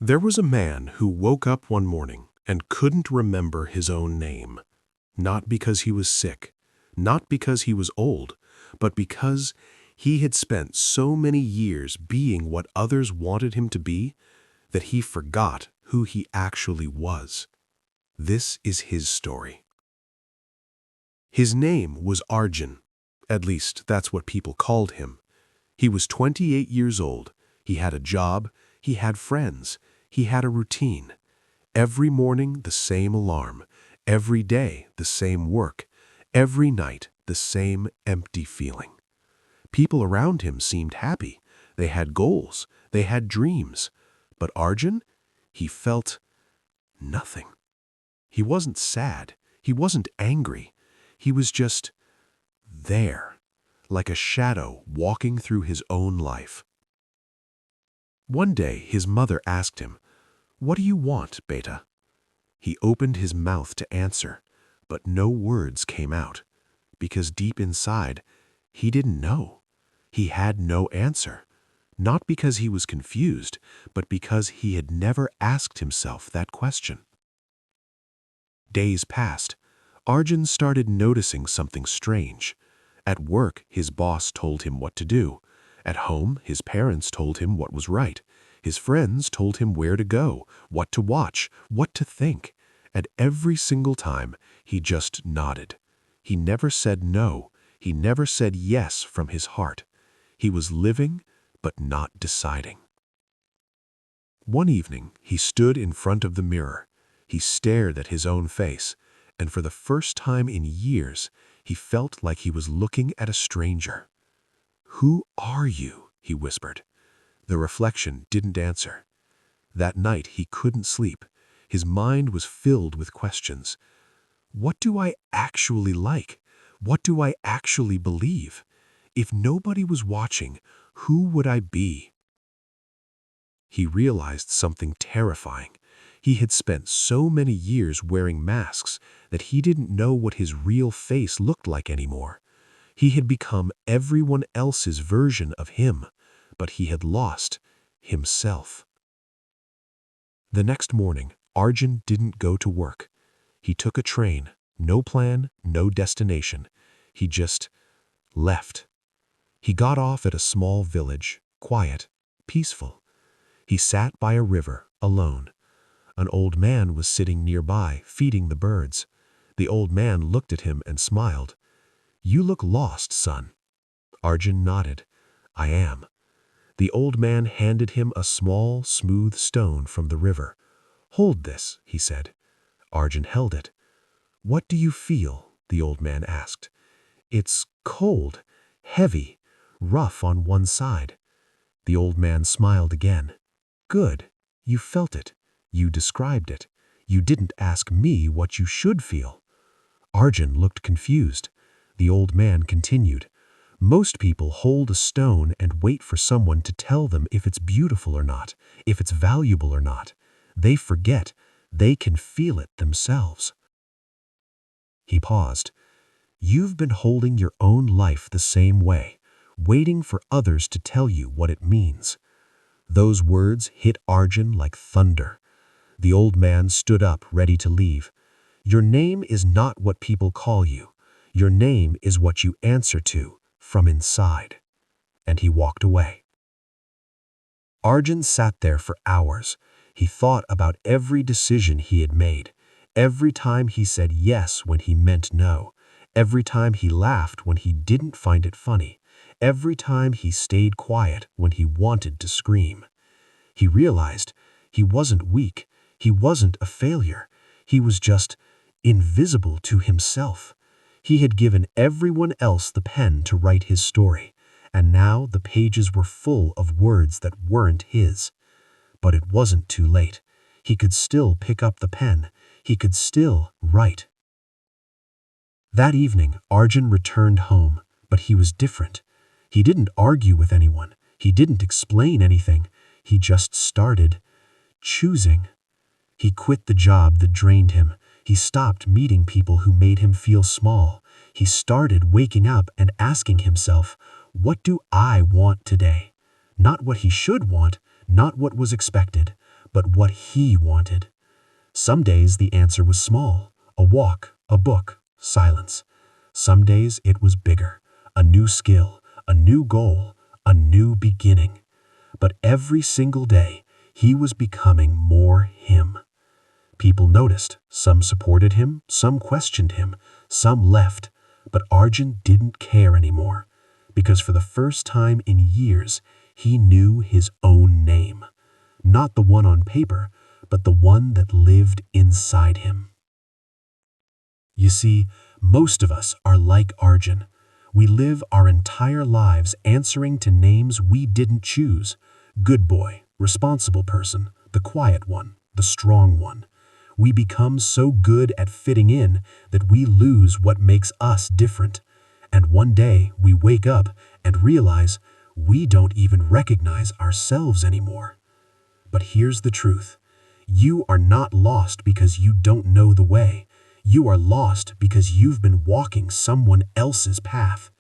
There was a man who woke up one morning and couldn't remember his own name. Not because he was sick, not because he was old, but because he had spent so many years being what others wanted him to be that he forgot who he actually was. This is his story. His name was Arjun. At least, that's what people called him. He was 28 years old. He had a job. He had friends. He had a routine. Every morning, the same alarm. Every day, the same work. Every night, the same empty feeling. People around him seemed happy. They had goals. They had dreams. But Arjun, he felt nothing. He wasn't sad. He wasn't angry. He was just there, like a shadow walking through his own life. One day, his mother asked him, "What do you want, beta?" He opened his mouth to answer, but no words came out, because deep inside, he didn't know. He had no answer, not because he was confused, but because he had never asked himself that question. Days passed. Arjun started noticing something strange. At work, his boss told him what to do. At home, his parents told him what was right. His friends told him where to go, what to watch, what to think. And every single time, he just nodded. He never said no. He never said yes from his heart. He was living, but not deciding. One evening, he stood in front of the mirror. He stared at his own face, and for the first time in years, he felt like he was looking at a stranger. "Who are you?" he whispered. The reflection didn't answer. That night, he couldn't sleep. His mind was filled with questions. What do I actually like? What do I actually believe? If nobody was watching, who would I be? He realized something terrifying. He had spent so many years wearing masks that he didn't know what his real face looked like anymore. He had become everyone else's version of him, but he had lost himself. The next morning, Arjun didn't go to work. He took a train, no plan, no destination. He just left. He got off at a small village, quiet, peaceful. He sat by a river, alone. An old man was sitting nearby, feeding the birds. The old man looked at him and smiled. "You look lost, son." Arjun nodded. "I am." The old man handed him a small, smooth stone from the river. "Hold this," he said. Arjun held it. "What do you feel?" the old man asked. "It's cold, heavy, rough on one side." The old man smiled again. "Good. You felt it. You described it. You didn't ask me what you should feel." Arjun looked confused. The old man continued. "Most people hold a stone and wait for someone to tell them if it's beautiful or not, if it's valuable or not. They forget they can feel it themselves." He paused. "You've been holding your own life the same way, waiting for others to tell you what it means." Those words hit Arjun like thunder. The old man stood up, ready to leave. "Your name is not what people call you. Your name is what you answer to from inside." And he walked away. Arjun sat there for hours. He thought about every decision he had made, every time he said yes when he meant no, every time he laughed when he didn't find it funny, every time he stayed quiet when he wanted to scream. He realized he wasn't weak. He wasn't a failure. He was just invisible to himself. He had given everyone else the pen to write his story, and now the pages were full of words that weren't his. But it wasn't too late. He could still pick up the pen. He could still write. That evening, Arjun returned home, but he was different. He didn't argue with anyone. He didn't explain anything. He just started choosing. He quit the job that drained him. He stopped meeting people who made him feel small. He started waking up and asking himself, "What do I want today?" Not what he should want, not what was expected, but what he wanted. Some days the answer was small, a walk, a book, silence. Some days it was bigger, a new skill, a new goal, a new beginning. But every single day, he was becoming more him. People noticed. Some supported him, some questioned him, some left. But Arjun didn't care anymore, because for the first time in years, he knew his own name. Not the one on paper, but the one that lived inside him. You see, most of us are like Arjun. We live our entire lives answering to names we didn't choose. Good boy, responsible person, the quiet one, the strong one. We become so good at fitting in that we lose what makes us different. And one day we wake up and realize we don't even recognize ourselves anymore. But here's the truth. You are not lost because you don't know the way. You are lost because you've been walking someone else's path.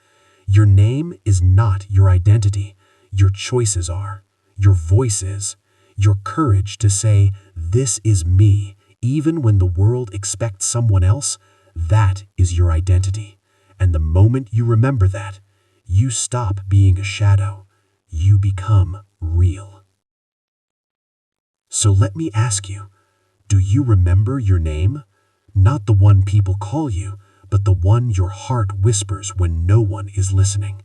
Your name is not your identity. Your choices are. Your voice is. Your courage to say, "This is me," even when the world expects someone else, that is your identity. And the moment you remember that, you stop being a shadow. You become real. So let me ask you, do you remember your name? Not the one people call you, but the one your heart whispers when no one is listening.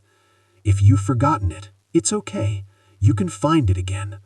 If you've forgotten it, it's okay. You can find it again,